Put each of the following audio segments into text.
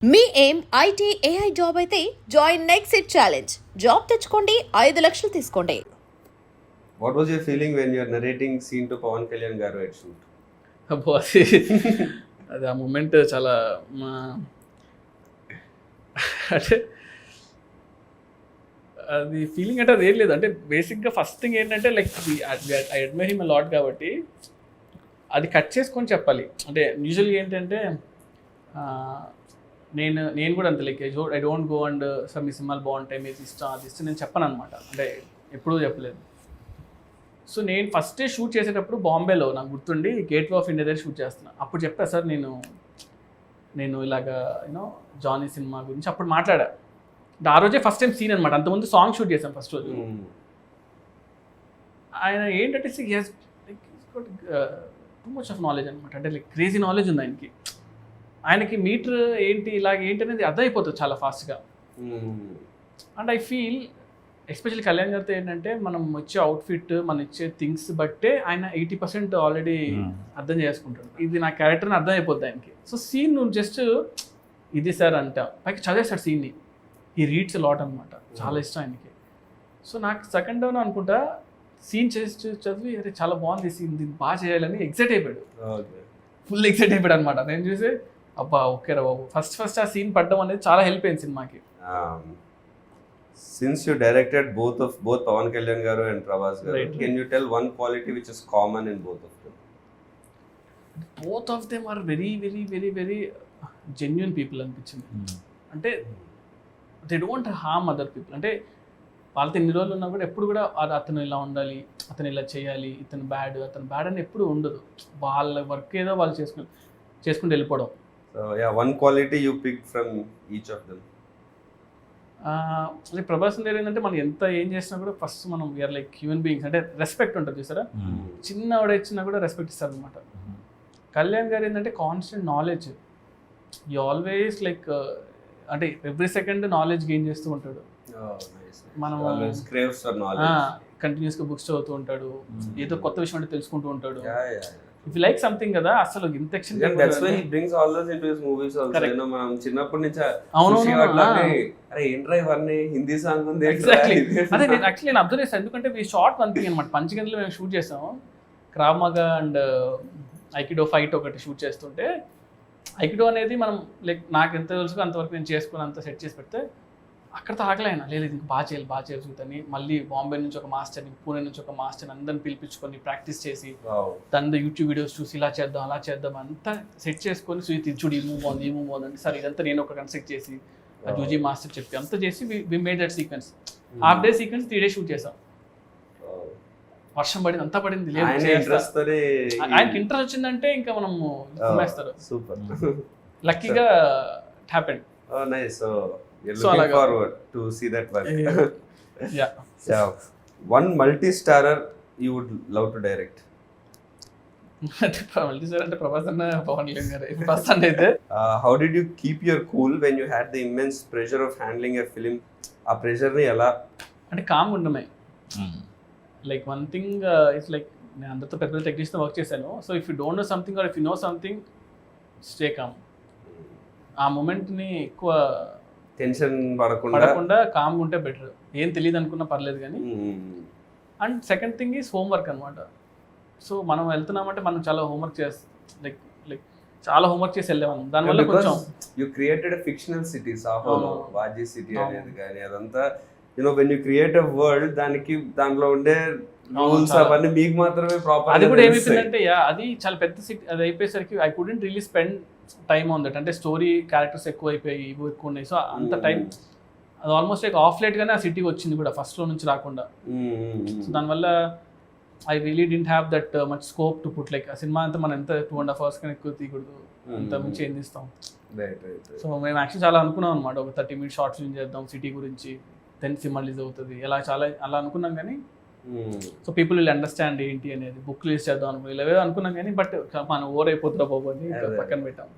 మీ ఏం IT AI job అయితే join next it challenge. Job తెచ్చుకోండి, 5 లక్షలు తీసుకోండి. What was your feeling when you are narrating scene to Pawan Kalyan garu at shoot? అబ్బో అది ఆ మూమెంట్ చాలా అంటే అది ఫీలింగ్ అంటే అది ఏం లేదు. అంటే బేసిక్గా ఫస్ట్ థింగ్ ఏంటంటే like I admire him lot కాబట్టి అది కట్ చేసుకొని చెప్పాలి. అంటే యూజువల్గా ఏంటంటే నేను కూడా అంతే like I don't go and sir మీ సినిమాలు బాగుంటాయి, మీరు ఇష్టం అది ఇష్టం నేను చెప్పను అనమాట. అంటే ఎప్పుడూ చెప్పలేదు. సో నేను ఫస్ట్ డే షూట్ చేసేటప్పుడు బాంబేలో నాకు గుర్తుండి గేట్వే ఆఫ్ ఇండియా దగ్గర షూట్ చేస్తున్నాను. అప్పుడు చెప్పా సార్ నేను ఇలాగా యూనో జానీ సినిమా గురించి అప్పుడు మాట్లాడా. ఆ రోజే ఫస్ట్ టైం సీన్ అనమాట. అంతకుముందు సాంగ్ షూట్ చేశాను ఫస్ట్ రోజు. ఆయన ఏంటంటే టూ మచ్ ఆఫ్ నాలెడ్జ్ అనమాట. అంటే లైక్ క్రేజీ నాలెడ్జ్ ఉంది ఆయనకి మీటర్ ఏంటి ఇలాగ ఏంటి అనేది అర్థమైపోతుంది చాలా ఫాస్ట్గా. And I feel especially Kalyan గారితో ఏంటంటే మనం వచ్చే అవుట్ఫిట్ మనం ఇచ్చే థింగ్స్ బట్టే ఆయన 80% ఆల్రెడీ అర్థం చేసుకుంటాడు. ఇది నా క్యారెక్టర్ని అర్థం అయిపోద్ది ఆయనకి. సో సీన్ నువ్వు జస్ట్ ఇది సార్ అంట పైకి చదివేస్తాడు సీన్ని. ఈ రీడ్స్ లాట్ అనమాట, చాలా ఇష్టం ఆయనకి. సో నాకు సెకండ్ డౌన్ అనుకుంటా సీన్ చేసి చదివి అరే చాలా బాగుంది సీన్, దీన్ని బాగా చేయాలని ఎక్సైట్ అయిపోయాడు. ఫుల్ ఎక్సైట్ అయిపోయాడు అనమాట. నేను చూసి అబ్బా ఓకే రా బాబు ఫస్ట్ ఆ సీన్ పడ్డం అనేది చాలా హెల్ప్ అయింది సినిమాకి. Since you directed both Pawan Kalyan garu and Prabhas garu, Right. can you tell one quality which is common in both of them? Both of them are very very very very genuine people అనిపించింది. అంటే they don't harm other people. అంటే వాళ్ళతో ఎన్ని రోజులు ఉన్నా కూడా ఎప్పుడు కూడా అతను ఇలా ఉండాలి, అతను ఇలా చేయాలి, అతను బ్యాడ్ అని ఎప్పుడు ఉండదు. వాళ్ళ వర్క్ ఏదో వాళ్ళు చేసుకుంటూ వెళ్ళిపోవడం. So yeah, one quality you picked from each of them. Like Prabhas గారు ఏంటంటే మనం ఎంత ఏం చేసినా కూడా ఫస్ట్ మనం వీఆర్ లైక్ హ్యూమన్ బీయింగ్స్. అంటే రెస్పెక్ట్ ఉంటుంది చూసారా, చిన్న ఆవిడ ఇచ్చినా కూడా రెస్పెక్ట్ ఇస్తారు అనమాట. కళ్యాణ్ గారు ఏంటంటే కాన్స్టెంట్ నాలెడ్జ్. ఈ ఆల్వేస్ లైక్ అంటే ఎవ్రీ సెకండ్ నాలెడ్జ్ గెయిన్ చేస్తూ ఉంటాడు. మనం craves for knowledge. కంటిన్యూస్గా బుక్స్ చదువుతూ ఉంటాడు, ఏదో కొత్త విషయం అంటే తెలుసుకుంటూ ఉంటాడు. Yeah. ఇఫ్ లైక్ సంథింగ్ కదా అసలు ఇంత Yeah, that's why he brings all those into his movies also. Correct. You know, మనం చిన్నప్పటి నుంచి అవునవును. అరే ఏంట్రా ఇవన్నీ హిందీ సాంగ్ ఉంది ఎగ్జాక్ట్లీ అదే నేను యాక్చువల్లీ నేను అబ్జర్వ్ చేస్తాను. ఎందుకంటే ఈ షార్ట్ వన్ థింగ్ అనమాట. పంచగంటలో మేము షూట్ చేసాము. క్రావ్ మగా అండ్ ఐకిడో ఫైట్ ఒకటి షూట్ చేస్తుంటే ఐకిడో అనేది మనం లైక్ నాకు ఎంత తెలుసు అంతవరకు నేను చేసుకుని అంత సెట్ చేసి పెడితే అక్కడతో ఆగలేనా లేదు ఇంక బాగా చేయాలి చూద్దని మళ్ళీ బాంబే నుంచి ఒక మాస్టర్ని, పూణే నుంచి ఒక మాస్టర్ని అందరిని పిలిపించుకొని ప్రాక్టీస్ చేసి దాని యూట్యూబ్ వీడియోస్ చూసి ఇలా చేద్దాం అలా చేద్దాం అంతా సెట్ చేసుకొని చూడు ఈ మూవ్ బాగుంది అంటే సార్ ఇదంతా నేను ఒక కన్స్ట్రక్ట్ చేసి జూజీ మాస్టర్ చెప్పి అంతా చేసి we made that sequence. Half day sequence 3 days shoot చేసాం. వర్షం పడింది, అంతా పడింది. లేదు ఆయనకి ఇంట్రెస్ట్ వచ్చిందంటే ఇంకా మనం కుమ్మేస్తారు. సూపర్ లక్కీగా it happened. Oh nice. So you're looking forward to see that work. Yeah. So one multi-starrer you would love to direct. అంటే ప్రభాస్ అన్న పవన్ కళ్యాణ్ గారు ఫస్ట్ అయితే. How did you keep your cool when you had the immense pressure of handling a film? ఆ pressure ని ఎలా అంటే calm ఉండమే. Like one thing it's like నేను అందరితో పెద్ద టెక్నీషియన్ వర్క్ చేశాను. So if you don't know something or if you know something stay calm. ఆ మూమెంట్ని ఎక్కువ టెన్షన్ పడకుండా కామ్గా ఉంటే బెటర్. ఏం తెలియదు అనుకున్నా పర్లేదు కానీ. And second thing is homework అనమాట. సో మనం వెళ్తున్నామంటే మనం చాలా హోంవర్క్ లైక్ చాలా హోంవర్క్ చేసి వెళ్ళేవాళ్ళం. దానివల్ల కొంచెం యూ క్రియేటెడ్ ఫిక్షనల్ సిటీ సాహోలో వాజీ సిటీ అనేది కానీ అదంతా you know when you create a world దాంట్లో ఉండే రూల్స్ అవన్నీ మీకు మాత్రమే ప్రాపర్. అది కూడా ఏమైపోయిందంటే అది చాలా పెద్ద సిటీ. అది అయిపోయేసరికి I couldn't really spend time on that. అంటే స్టోరీ క్యారెక్టర్స్ ఎక్కువ అయిపోయాయి, ఇవి ఎక్కువ ఉన్నాయి. సో అంత టైం అది ఆల్మోస్ట్ లైక్ ఆఫ్ లేట్గానే ఆ సిటీకి వచ్చింది కూడా ఫస్ట్లో నుంచి రాకుండా. సో దానివల్ల I really didn't have that much scope to put like ఆ సినిమా అంతా మనం ఎంత 2.5 hours కన్నా ఎక్కువ తీయకూడదు, అంత మించి ఏం తీస్తాం. సో మేము యాక్చువల్లీ చాలా అనుకున్నాం అనమాట, ఒక 30 minutes షార్ట్ ఫిల్మ్ చేద్దాం సిటీ గురించి, దెన్ సినిమా రిలీజ్ అవుతుంది అలా అనుకున్నాం. కానీ సో పీపుల్ విల్ అండర్స్టాండ్ ఏంటి అనేది, బుక్ రిలీజ్ చేద్దాం అనుకున్నాం, ఇలా అనుకున్నాం కానీ బట్ మనం ఓవర్ అయిపోతుందా బాబు అని పక్కన పెట్టాం.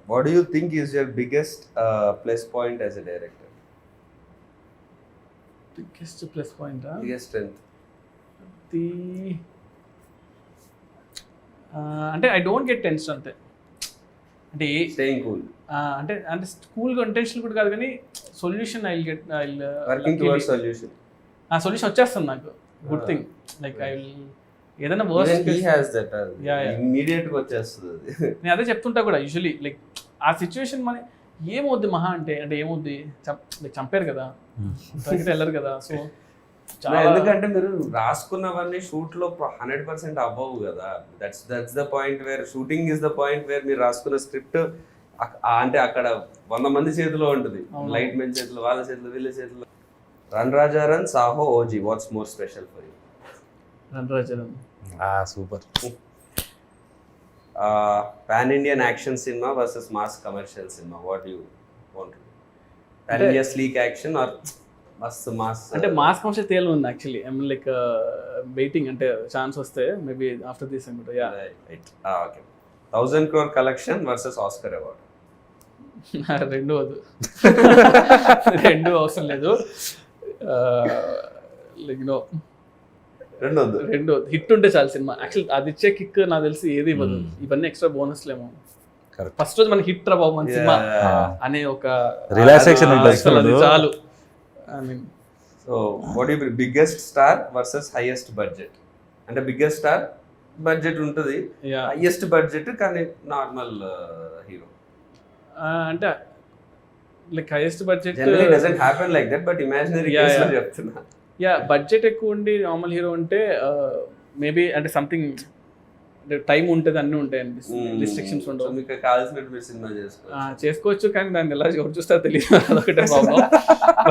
What do you think is your biggest plus point as a director? Biggest plus point, biggest strength? అంటే ఐ డోంట్ గెట్ టెన్షన్ అంతే. అంటే స్టేయింగ్ కూల్, అంటే అంటే స్కూల్గా ఇంటెన్షన్ కూడా కాదు కానీ solution I get working towards solution. ఆ సొల్యూషన్ వచ్చేస్తుంది నాకు. Good thing like I will ఏదైనా వర్స్ట్ ఇమీడియట్ గా వచ్చేస్తుంది అది. నేను అదే చెప్తుంటా కూడా యూజువలీ లైక్ ఆ సిచ్యువేషన్ మన ఏమవుద్ది మహా అంటే ఏమవుద్ది చంపారు కదా, తగ్గితే వెళ్ళరు కదా. సో ఎందుకంటే మీరు రాసుకున్నవన్నీ షూట్ లో 100% అవ్వవు కదా. That's the point where shooting is the point where మీరు రాసుకున్న స్క్రిప్ట్ అంటే అక్కడ 100 మంది చేతిలో ఉంటుంది, లైట్ మెన్ చేతిలో, వాళ్ళ చేతిలో, వీళ్ళ చేతిలో. Run Raja run, Saaho, OG, what's more special for you? Run Raja run super. Pan Indian action cinema versus mass commercial cinema, what you want? Pan India sleek action or మస్త్ మాస్? అంటే మాస్ కమర్షియల్ తేలు ఉంది actually. I mean like waiting, అంటే chance వస్తే maybe after this అనుకుంటా. Yeah okay. 1000 crore collection versus Oscar award? రెండు అవసరం లేదు. లైక్ నో, రెండు హిట్ ఉంటే చాలు సినిమా. యాక్చువల్ అది ఇచ్చే కిక్ నాకు తెలిసి ఏది ఇవ్వదు. ఇవన్నీ ఎక్స్ట్రా బోనస్లేమో. ఫస్ట్ రోజు మనకి హిట్ రా బాబు మన సినిమా అనే ఒక రిలాక్సేషన్ అది చాలు. I mean so what you biggest star versus highest budget? అంటే బిగ్గెస్ట్ స్టార్ బడ్జెట్ ఉంటుంది, హైయెస్ట్ బడ్జెట్ కానీ నార్మల్ హీరో. అంటే like highest budget generally doesn't happen like that, but imaginary case లో చెప్తున్నా. యా బడ్జెట్ ఎక్కువ ఉండి నార్మల్ హీరో అంటే maybe అంటే సంథింగ్ టైం ఉంటుంది, అన్నీ ఉంటాయి అనిపిస్తుంది, రిస్ట్రిక్షన్స్ ఉండవు. మీకు కావాల్సినట్టు మీరు సినిమా చేసుకోవచ్చు కానీ దాన్ని ఎలా ఎవరు చూస్తారో తెలియదు, అదొకటే ప్రాబ్లం.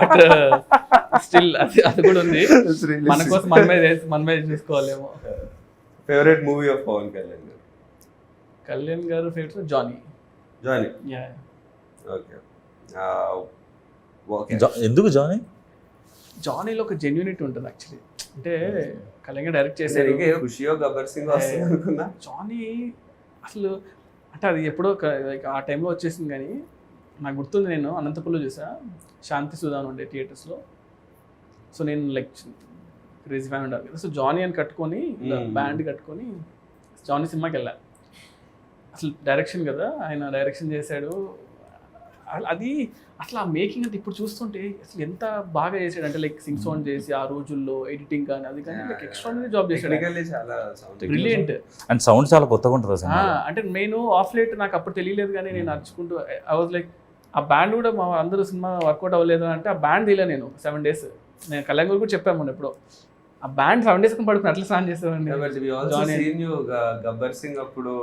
బట్ స్టిల్ అది కూడా ఉంది. మన కోసం మన మీద చూసుకోవాలేమో. Favourite movie of Pawan Kalyan garu? Kalyan garu favourite Johnny. Okay. ఎందుకు జానీ? జానీలో ఒక జెన్యూనిటీ ఉంటుంది యాక్చువల్లీ. అంటే కళ్యాణ్ డైరెక్ట్ చేశారు. ఖుషియో గబ్బర్ సింగ్ అనుకున్నా. జానీ అసలు అంటే అది ఎప్పుడో ఆ టైంలో వచ్చేసింది కానీ నాకు గుర్తుంది. నేను అనంతపురంలో చూసా, శాంతి సుధా ఉండే థియేటర్స్లో. సో నేను లైక్ క్రేజీ ఫ్యాన్ ఉండాలి కదా. సో జానీ అని కట్టుకొని బ్యాండ్ కట్టుకొని జానీ సినిమాకి వెళ్ళాను. అసలు డైరెక్షన్ కదా, ఆయన డైరెక్షన్ చేశాడు. అది అసలు ఆ మేకింగ్ అంటే ఇప్పుడు చూస్తుంటే అసలు ఎంత బాగా చేశాడు అంటే లైక్ సింగ్ సౌండ్ చేసి ఆ రోజుల్లో ఎడిటింగ్ కానీ అది కానీ లైక్ ఎక్స్ట్రాడినరీ జాబ్ చేశాడు. బ్రిలియంట్. అండ్ సౌండ్ చాలా కొత్తగా ఉంటుంది అసలు. అంటే నేను ఆఫ్ లేట్ నాకు అప్పుడు తెలియలేదు కానీ నేను నడుచుకుంటూ ఐ వాజ్ లైక్ ఆ బ్యాండ్ కూడా మా అందరూ సినిమా వర్కౌట్ అవ్వలేదు అంటే ఆ బ్యాండ్ తీయలే నేను 7 days. నేను కళ్యాణ్ కూడా చెప్పాము మొన్న ఎప్పుడో, ఆ బ్యాండ్ 7 days పడుకుని అట్లా స్నాన్ చేసేవాడిని. గబ్బర్ సింగ్ అప్పుడు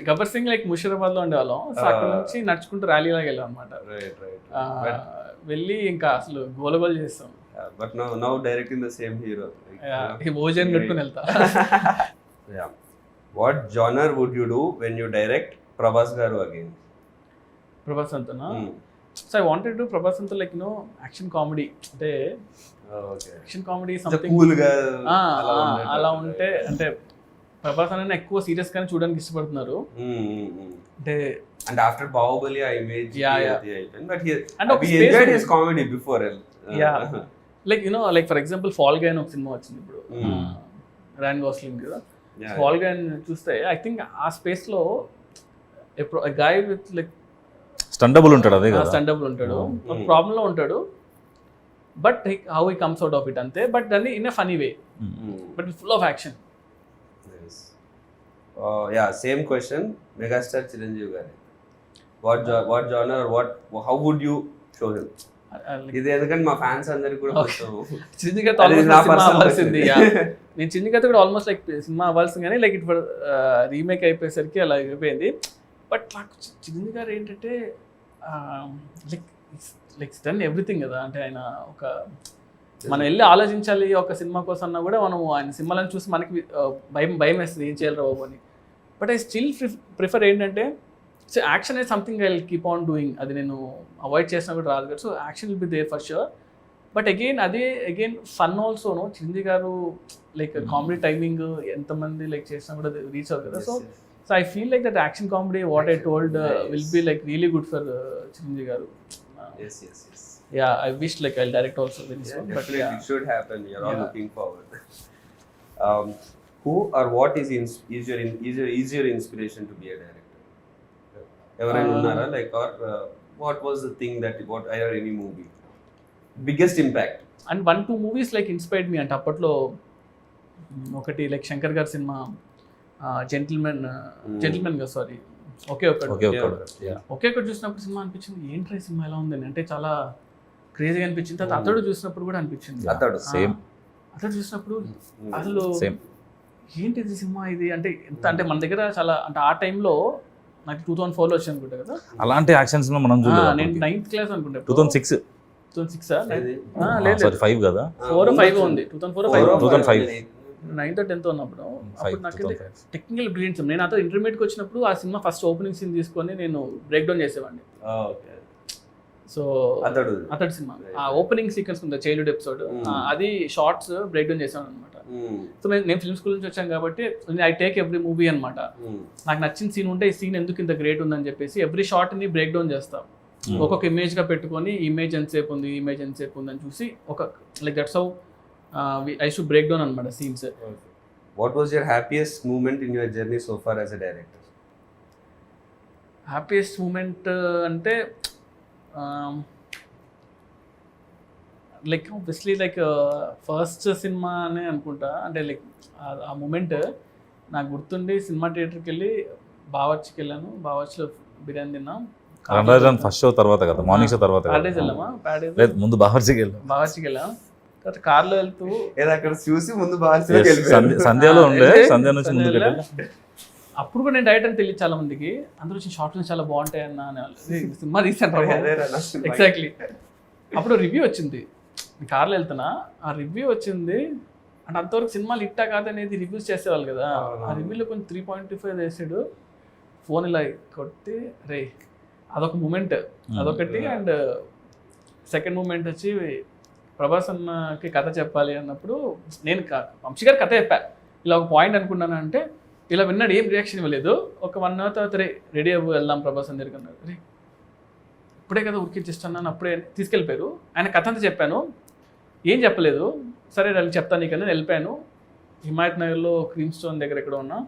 గబ్బర్ సింగ్ లైక్ ముషీరాబాద్ లో ఉండేవాళ్ళం. సో అక్కడ నుంచి నడుచుకుంటూ ర్యాలీ లాగా వెళ్ళాం అనమాట. వెళ్ళి ఇంకా అసలు గోలగోలు చేస్తాం. But now directing the same hero. భోజనం కట్టుకుని వెళ్తా. What genre would you do when you direct Prabhas garu again? Prabhas అంతనా? So I wanted to Prabhas అంతా లైక్ నో యాక్షన్ కామెడీ. అంటే యాక్షన్ కామెడీ సంథింగ్ అలా ఉంటే అంటే ప్రభాస్ అనే ఎక్కువ సీరియస్ గానే చూడడానికి ఇష్టపడుతున్నారు. అంటే ఆఫ్టర్ బాహుబలి ఆ image but he enjoyed his comedy before. Like you know like for example fall guy అని ఒక సినిమా వచ్చింది ఇప్పుడు, రాయన్ గోస్లింగ్ కదా. ఫాల్ గై చూస్తే ఐ థింక్ ఆ స్పేస్ లో గాయ్ విత్ లైక్ స్టండబుల్ ఉంటాడు, అదే కదా, స్టండబుల్ ఉంటాడు, ప్రాబ్లం లో ఉంటాడు. But how he comes out of it అంతే. బట్ దాన్ని in a funny way, but full of action. Same question megastar Chiranjeevi గారి, what genre how would you show him? ఇది ఎందుకంటే మా ఫ్యాన్స్ అందరికి కూడా చిరంజీవి గారితో అవ్వాల్సింది. నేను చిరంజీవి గారితో కూడా ఆల్మోస్ట్ లైక్ సినిమా అవ్వాల్సింది కానీ లైక్ ఇప్పుడు రీమేక్ అయిపోయేసరికి అలా అయిపోయింది. బట్ నాకు చిరంజీవి గారు ఏంటంటే లైక్ డన్ ఎవ్రీథింగ్ కదా. అంటే ఆయన ఒక మనం వెళ్ళి ఆలోచించాలి ఒక సినిమా కోసం అన్నా కూడా మనం ఆయన సినిమాలను చూసి మనకి భయం వేస్తుంది ఏం చేయాలి రావు అని. బట్ ఐ స్టిల్ ప్రిఫర్ ఏంటంటే సో యాక్షన్ అనేది something I will keep on doing. అది నేను అవాయిడ్ చేసినా కూడా రాదు కదా. So action will be there for sure. But again fun ఆల్సోను. Chiranjeevi garu like comedy timing ఎంతమంది లైక్ చేసినా కూడా రీచ్ అవుతుంది కదా. So I feel like that action comedy what I told will be like really good for Chiranjeevi garu. Yes. Yeah, I wish like I'll direct also very soon. But yeah, it should happen. You're all looking forward. Who or what is your inspiration to be a director? ఎవరైనా ఉన్నారా like or what was the thing that what I or any movie biggest impact? And 1-2 movies like inspired me అంటే అప్పట్లో ఒకటి like Shankar గారి cinema gentleman గా sorry ఒకే ఒకటి చూసినప్పుడు సినిమా అనిపించింది ఏంట్రా సినిమా ఎలా ఉందని, అంటే చాలా క్రేజీగా అనిపించింది. తర్వాత అతడు చూసినప్పుడు కూడా అనిపించింది. అతడు చూసినప్పుడు అసలు ఏంటిది సినిమా ఇది అంటే ఎంత అంటే మన దగ్గర చాలా అంటే ఆ టైంలో నాకు 2004లో వచ్చి అనుకుంటా కదా అలాంటి యాక్షన్స్ లో మనం నేను 9th క్లాస్ అనుకుంటా. 2006 లేదు 5 కదా 4 or 5 ఉంది 2005 9th or 10th ఉన్నప్పుడు. అప్పుడు నాకైతే టెక్నికల్ బ్రిలియన్స్. నేను అతను ఇంటర్మీడియట్కి వచ్చినప్పుడు ఆ సినిమా ఫస్ట్ ఓపెనింగ్ సీన్ తీసుకొని నేను బ్రేక్ డౌన్ చేసేవాడిని. సో అతడు సినిమా ఆ ఓపెనింగ్ సీక్వెన్స్ ఉంది చైల్డ్హుడ్ ఎపిసోడ్, అది షార్ట్స్ బ్రేక్ డౌన్ చేసాను అనమాట. సో నేను ఫిల్మ్ స్కూల్ నుంచి వచ్చాను కాబట్టి ఐ టేక్ ఎవ్రీ మూవీ అనమాట. నాకు నచ్చిన సీన్ ఉంటే ఈ సీన్ ఎందుకు ఇంత గ్రేట్ ఉందని చెప్పేసి ఎవ్రీ షార్ట్ ని బ్రేక్ డౌన్ చేస్తాం. ఒక్కొక్క ఇమేజ్ గా పెట్టుకొని ఇమేజ్ ఎంతసేపు ఉంది అని చూసి ఒక like that's how I should break down అనమాట scenes. What was your happiest moment in your journey so far as a director? Happiest moment అంటే లైక్ ఆబ్వియస్లీ లైక్ ఫస్ట్ సినిమా అనే అనుకుంటా. అంటే లైక్ ఆ మూమెంట్ నాకు గుర్తుండి సినిమా థియేటర్కి వెళ్ళి బావర్చికి వెళ్ళాను. బావర్చిలో బిర్యానీ తిన్నాం. రణరాజన్ ఫస్ట్ షో తర్వాత కదా, మార్నింగ్ షో తర్వాత ప్యాడేజ్ వెళ్ళామా? లేదు ముందు బావర్చికి వెళ్ళాం. తర్వాత కార్లో వెళ్తూ అక్కడ చూసి ముందు సంధ్యలో ఉండే, సంధ్య నుంచి ముందుకు వెళ్ళాలి. అప్పుడు కూడా నేను డైరెక్ట్ అని తెలియదు చాలా మందికి. అందరూ వచ్చిన షార్ట్ ఫిల్మ్స్ చాలా బాగుంటాయి అన్న సినిమా తీసాను. ఎగ్జాక్ట్లీ అప్పుడు రివ్యూ వచ్చింది. కార్లో వెళ్తున్నా, ఆ రివ్యూ వచ్చింది. అంటే అంతవరకు సినిమాలు ఇట్టా కాదనేది రివ్యూస్ చేసేవాళ్ళు కదా. ఆ రివ్యూలో కొంచెం 3.25 వేసాడు. ఫోన్ ఇలా కొట్టి రే అదొక మూమెంట్, అదొకటి. అండ్ సెకండ్ మూమెంట్ వచ్చి ప్రభాస్ అన్నకి కథ చెప్పాలి అన్నప్పుడు నేను వంశీ గారి కథ చెప్పా. ఇలా ఒక పాయింట్ అనుకున్నాను అంటే ఇలా విన్నాడు, ఏం రియాక్షన్ ఇవ్వలేదు. ఒక 1 hour తర్వాత రెడీ అవ్వు వెళ్దాం ప్రభాస్ అని దగ్గరికి అన్నారు. రే ఇప్పుడే కదా ఉరికిచ్చిస్తున్నాను, అప్పుడే తీసుకెళ్ళిపోయారు. ఆయన కథ అంతా చెప్పాను, ఏం చెప్పలేదు. సరే వాళ్ళు చెప్తాను నీకన్నా వెళ్ళిపోయాను. హిమాయత్ నగర్లో క్రీమ్ స్టోన్ దగ్గర ఎక్కడ ఉన్నా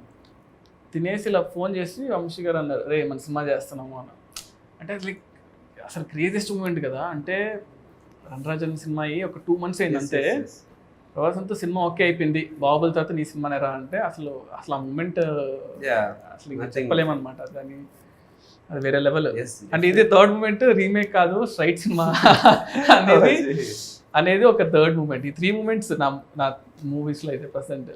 తినేసి ఇలా ఫోన్ చేసి వంశీ గారు అన్నారు, రే మన సినిమా చేస్తున్నాము అన్న. అంటే లైక్ అసలు క్రేజియస్ట్ మూమెంట్ కదా. అంటే రణరాజన్ సినిమా అయ్యి ఒక 2 months అయింది అంతే. ప్రభాస్ అంతా సినిమా ఓకే అయిపోయింది, బాహుబలి తర్వాత నీ సినిమా నేరా అంటే అసలు ఆ మూమెంట్ అసలు చెప్పలేమన్నమాట. దాన్ని అది వేరే లెవెల్. అంటే ఇది థర్డ్ మూమెంట్, రీమేక్ కాదు స్ట్రైట్ సినిమా అనేది ఒక థర్డ్ మూమెంట్. ఈ 3 మూమెంట్స్ నా మూవీస్లో అయితే ప్రజెంట్.